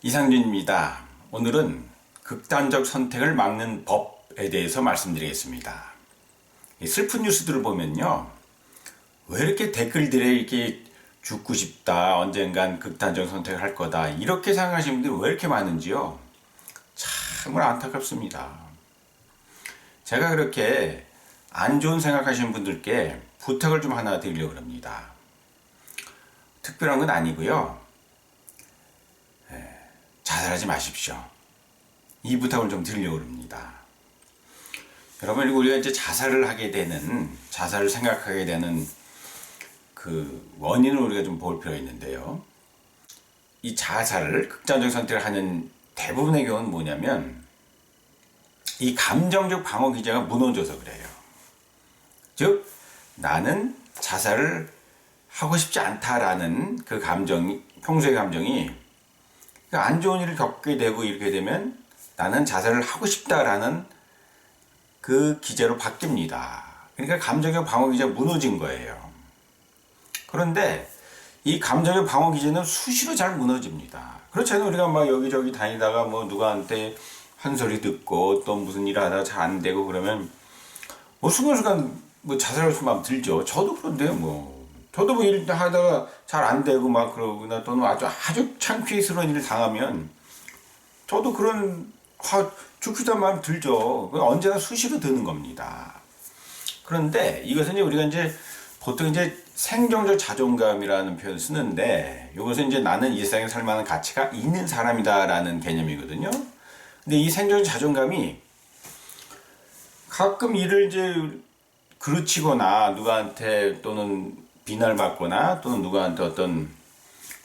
이상준입니다. 오늘은 극단적 선택을 막는 법에 대해서 말씀드리겠습니다. 슬픈 뉴스들을 보면요, 왜 이렇게 댓글들에 이렇게 죽고 싶다, 언젠간 극단적 선택을 할 거다, 이렇게 생각하시는 분들이 왜 이렇게 많은지요? 정말 안타깝습니다. 제가 그렇게 안 좋은 생각하시는 분들께 부탁을 좀 하나 드리려고 합니다. 특별한 건 아니고요. 자살하지 마십시오. 이 부탁을 좀 드리려고 합니다. 여러분, 우리가 이제 자살을 생각하게 되는 그 원인을 우리가 좀 볼 필요가 있는데요. 이 자살을, 극단적 선택을 하는 대부분의 경우는 뭐냐면, 이 감정적 방어 기제가 무너져서 그래요. 즉, 나는 자살을 하고 싶지 않다라는 그 감정이, 평소의 감정이 안 좋은 일을 겪게 되고 이렇게 되면 나는 자살을 하고 싶다라는 그 기제로 바뀝니다. 그러니까 감정적 방어 기제가 무너진 거예요. 그런데 이 감정적 방어 기제는 수시로 잘 무너집니다. 그렇잖아요. 우리가 막 여기저기 다니다가 뭐 누구한테 한 소리 듣고 또 무슨 일을 하다가 잘 안 되고 그러면 뭐 순간순간 뭐 자살하고 싶은 마음 들죠. 저도 그런데요. 저도 뭐 일 하다가 잘 안 되고 막 그러거나 또는 아주 창피스러운 일을 당하면 저도 그런 죽고 싶다는 마음이 들죠. 언제나 수시로 드는 겁니다. 그런데 이것은 우리가 보통 생존적 자존감이라는 표현을 쓰는데, 이것은 나는 이 세상에 살 만한 가치가 있는 사람이다라는 개념이거든요. 근데 이 생존적 자존감이 가끔 일을 그르치거나 누구한테 또는 비난받거나 또는 누구한테 어떤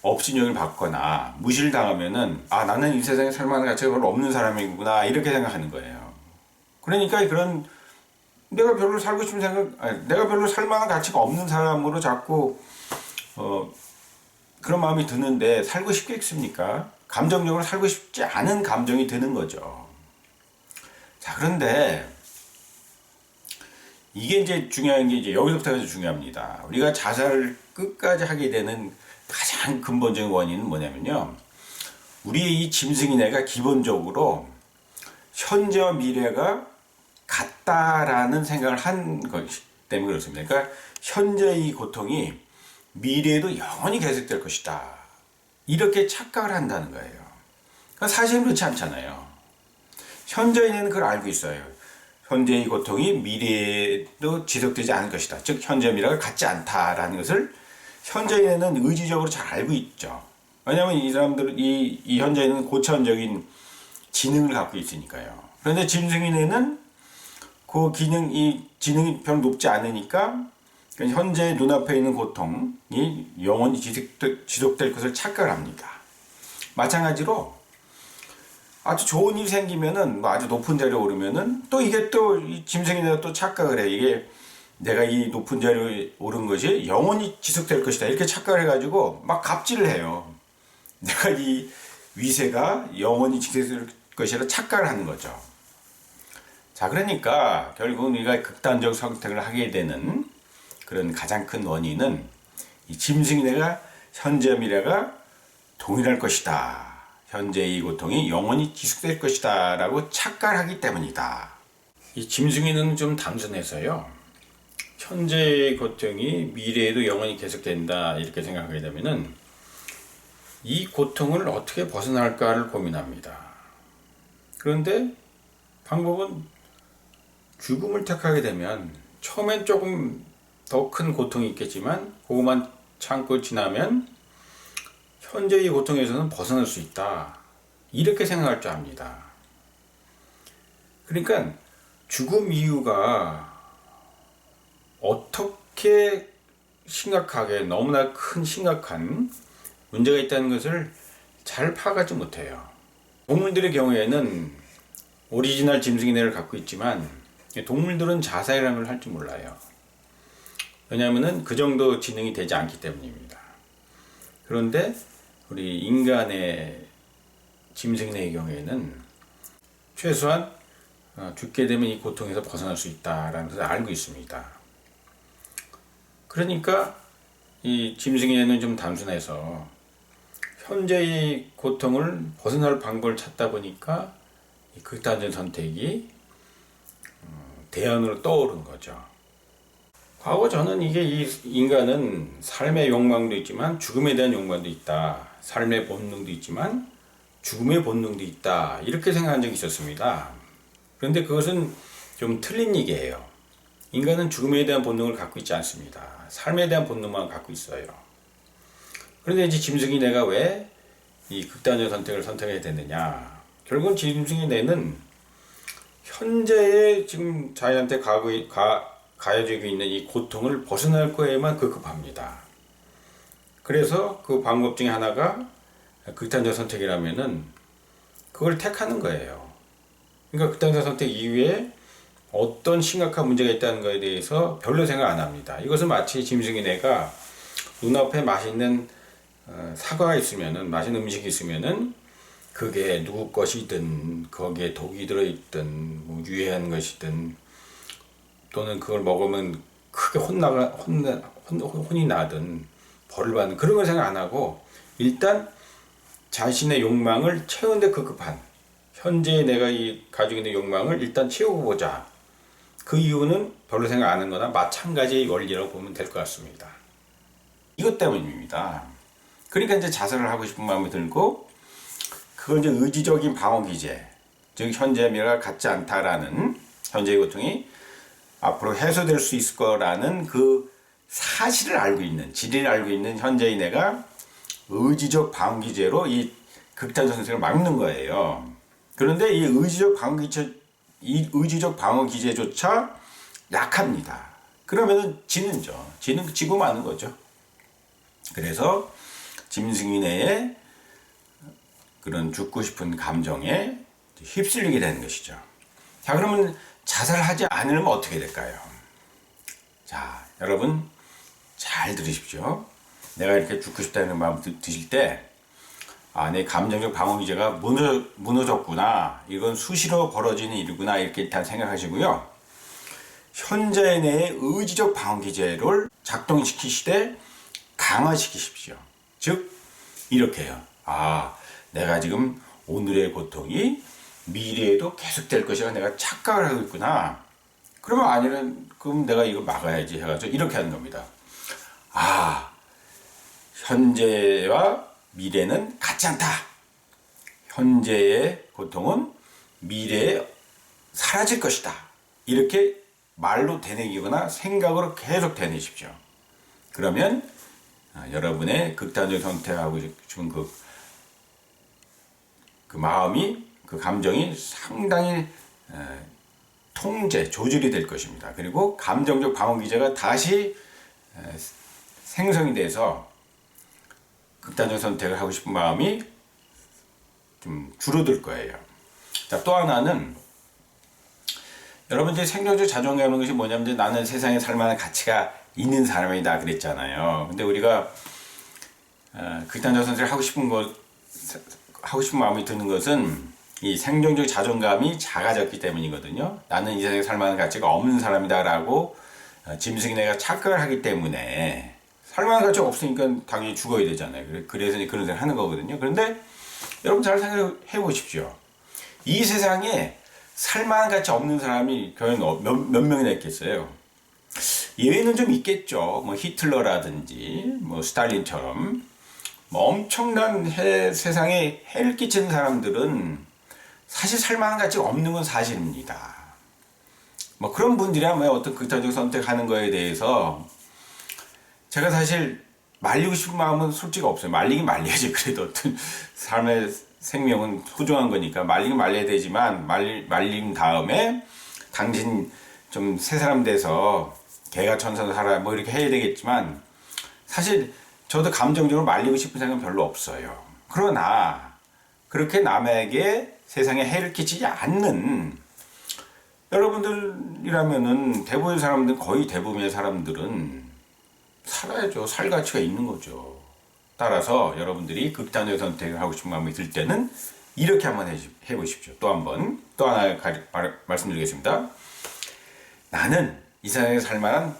업신여기를 받거나 무시를 당하면은 나는 이 세상에 살 만한 가치가 별로 없는 사람이구나 이렇게 생각하는 거예요. 그러니까 내가 별로 살고 싶은 내가 별로 살 만한 가치가 없는 사람으로 자꾸 그런 마음이 드는데 살고 싶겠습니까? 감정적으로 살고 싶지 않은 감정이 드는 거죠. 자, 그런데 이게 중요한 게 여기서부터가 중요합니다. 우리가 자살을 끝까지 하게 되는 가장 근본적인 원인은 뭐냐면요. 우리의 이 짐승이 내가 기본적으로 현재와 미래가 같다라는 생각을 한 것이기 때문에 그렇습니다. 그러니까 현재의 이 고통이 미래에도 영원히 계속될 것이다. 이렇게 착각을 한다는 거예요. 그러니까 사실은 그렇지 않잖아요. 현재인은 그걸 알고 있어요. 현재의 고통이 미래에도 지속되지 않을 것이다. 즉 현재 미래가 같지 않다라는 것을 현재인은 의지적으로 잘 알고 있죠. 왜냐하면 이 사람들은 이 현재인은 고차원적인 지능을 갖고 있으니까요. 그런데 짐승인에는 이 지능이 별로 높지 않으니까 현재 눈앞에 있는 고통이 영원히 지속될 것을 착각을 합니다. 마찬가지로 아주 좋은 일이 생기면은 아주 높은 자리에 오르면은 또 이게 또 이 짐승이 내가 또 착각을 해. 이게 내가 이 높은 자리에 오른 것이 영원히 지속될 것이다. 이렇게 착각을 해가지고 막 갑질을 해요. 내가 이 위세가 영원히 지속될 것이라 착각을 하는 거죠. 자, 그러니까 결국은 우리가 극단적 선택을 하게 되는 그런 가장 큰 원인은 이 짐승이 내가 현재 미래가 동일할 것이다. 현재의 고통이 영원히 지속될 것이다 라고 착각을 하기 때문이다. 이 짐승이는 좀 단순해서요. 현재의 고통이 미래에도 영원히 계속된다 이렇게 생각하게 되면은 이 고통을 어떻게 벗어날까를 고민합니다. 그런데 방법은 죽음을 택하게 되면 처음엔 조금 더 큰 고통이 있겠지만 그것만 참고 지나면 현재의 고통에서는 벗어날 수 있다. 이렇게 생각할 줄 압니다. 그러니까 죽음 이유가 어떻게 심각하게 너무나 큰 심각한 문제가 있다는 것을 잘 파악하지 못해요. 동물들의 경우에는 오리지널 짐승의 뇌를 갖고 있지만 동물들은 자살이라는 걸 할 줄 몰라요. 왜냐하면 그 정도 지능이 되지 않기 때문입니다. 그런데 우리 인간의 짐승의 경우에는 최소한 죽게 되면 이 고통에서 벗어날 수 있다라는 것을 알고 있습니다. 그러니까 이 짐승의 뇌는 좀 단순해서 현재의 고통을 벗어날 방법을 찾다 보니까 이 극단적 선택이 대안으로 떠오른 거죠. 과거 저는 이게 이 인간은 삶의 욕망도 있지만 죽음에 대한 욕망도 있다. 삶의 본능도 있지만 죽음의 본능도 있다. 이렇게 생각한 적이 있었습니다. 그런데 그것은 좀 틀린 얘기예요. 인간은 죽음에 대한 본능을 갖고 있지 않습니다. 삶에 대한 본능만 갖고 있어요. 그런데 이제 짐승이 내가 왜 이 극단적 선택을 선택해야 되느냐. 결국은 짐승이 내는 현재의 지금 자기한테 가해지고 있는 이 고통을 벗어날 거에만 급급합니다. 그래서 그 방법 중에 하나가 극단적 선택이라면은 그걸 택하는 거예요. 그러니까 극단적 선택 이후에 어떤 심각한 문제가 있다는 것에 대해서 별로 생각 안 합니다. 이것은 마치 짐승이 내가 눈앞에 맛있는 사과가 있으면은, 맛있는 음식이 있으면은 그게 누구 것이든 거기에 독이 들어있든 뭐 유해한 것이든 또는 그걸 먹으면 크게 혼이 나든 벌을 받는 그런 걸 생각 안 하고 일단 자신의 욕망을 채우는데 급급한 현재 내가 가지고 있는 욕망을 일단 채우고 보자. 그 이유는 별로 생각 안 하는 거나 마찬가지의 원리라고 보면 될 것 같습니다. 이것 때문입니다. 그러니까 이제 자살을 하고 싶은 마음이 들고 그건 이제 의지적인 방어 기제, 즉 현재의 미래가 같지 않다라는 현재의 고통이 앞으로 해소될 수 있을 거라는 그 사실을 알고 있는, 진리를 알고 있는 현재의 내가 의지적 방어 기제로 이 극단적 선택을 막는 거예요. 그런데 이 의지적 방어 기제조차 약합니다. 그러면은 지고 마는 거죠. 그래서 짐승이 내의 그런 죽고 싶은 감정에 휩쓸리게 되는 것이죠. 자, 그러면 자살하지 않으면 어떻게 될까요? 자, 여러분 잘 들으십시오. 내가 이렇게 죽고 싶다는 마음 드실 때 내 감정적 방어 기제가 무너졌구나. 이건 수시로 벌어지는 일이구나. 이렇게 일단 생각하시고요. 현재 내의 의지적 방어 기제를 작동시키시되 강화시키십시오. 즉 이렇게요. 내가 지금 오늘의 고통이 미래에도 계속될 것이라 내가 착각을 하고 있구나. 그럼 내가 이걸 막아야지 해가지고 이렇게 하는 겁니다. 현재와 미래는 같지 않다. 현재의 고통은 미래에 사라질 것이다. 이렇게 말로 되뇌기거나 생각으로 계속 되뇌십시오. 그러면 여러분의 극단적 선택하고 싶은 그 마음이, 그 감정이 상당히 조절이 될 것입니다. 그리고 감정적 방어 기제가 다시 생성이 돼서 극단적 선택을 하고 싶은 마음이 좀 줄어들 거예요. 자, 또 하나는 여러분들이 생존적 자존감이라는 것이 뭐냐면 나는 세상에 살 만한 가치가 있는 사람이다 그랬잖아요. 근데 우리가 극단적 선택을 하고 싶은 마음이 드는 것은 이 생존적 자존감이 작아졌기 때문이거든요. 나는 이 세상에 살 만한 가치가 없는 사람이다라고 짐승이 내가 착각을 하기 때문에 살 만한 가치가 없으니까 당연히 죽어야 되잖아요. 그래서 그런 생각을 하는 거거든요. 그런데 여러분 잘 생각해 보십시오. 이 세상에 살 만한 가치 없는 사람이 과연 몇 명이나 있겠어요? 예외는 좀 있겠죠. 뭐 히틀러라든지 뭐 스탈린처럼 엄청난 세상에 해를 끼치는 사람들은 사실 살 만한 가치가 없는 건 사실입니다. 뭐 그런 분들이야 어떤 극단적 선택하는 거에 대해서 제가 사실 말리고 싶은 마음은 솔직히 없어요. 말리긴 말려야지. 그래도 어떤 삶의 생명은 소중한 거니까 말리긴 말려야 되지만 말린 다음에 당신 좀 새 사람 돼서 개가 천사로 살아 뭐 이렇게 해야 되겠지만 사실 저도 감정적으로 말리고 싶은 생각은 별로 없어요. 그러나 그렇게 남에게 세상에 해를 끼치지 않는 여러분들이라면은 거의 대부분의 사람들은 살아야죠. 살 가치가 있는 거죠. 따라서 여러분들이 극단적 선택을 하고 싶은 마음이 들 때는 이렇게 한번 해보십시오. 또 하나 말씀드리겠습니다. 나는 이 세상에 살 만한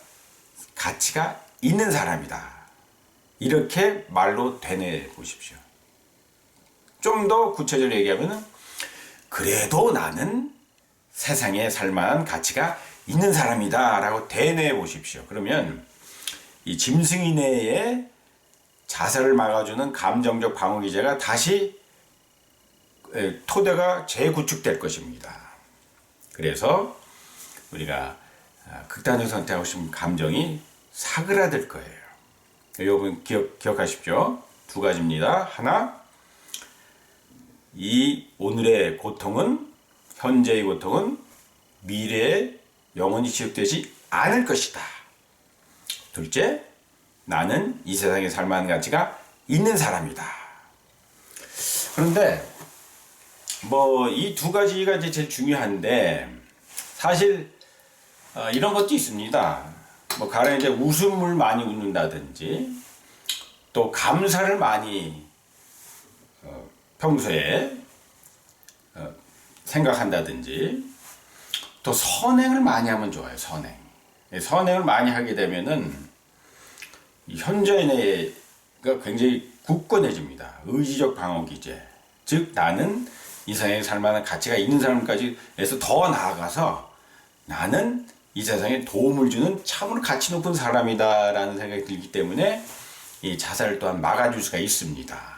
가치가 있는 사람이다. 이렇게 말로 되뇌 보십시오. 좀 더 구체적으로 얘기하면은 그래도 나는 세상에 살만한 가치가 있는 사람이다 라고 대뇌해 보십시오. 그러면 이 짐승이 내의 자살을 막아주는 감정적 방어 기제가 다시 토대가 재구축될 것입니다. 그래서 우리가 극단적 선택하고 싶은 감정이 사그라들 거예요. 여러분 기억하십시오. 두 가지입니다. 하나, 이 오늘의 고통은, 현재의 고통은 미래에 영원히 지속되지 않을 것이다. 둘째, 나는 이 세상에 살만한 가치가 있는 사람이다. 그런데 이 두 가지가 이제 제일 중요한데 사실 이런 것도 있습니다. 가령 이제 웃음을 많이 웃는다든지 또 감사를 많이 평소에 생각한다든지 또 선행을 많이 하면 좋아요. 선행을 많이 하게 되면은 현저인가 굉장히 굳건해집니다. 의지적 방어 기제. 즉 나는 이 세상에 살만한 가치가 있는 사람까지 해서 더 나아가서 나는 이 세상에 도움을 주는 참으로 가치 높은 사람이다 라는 생각이 들기 때문에 이 자살을 또한 막아줄 수가 있습니다.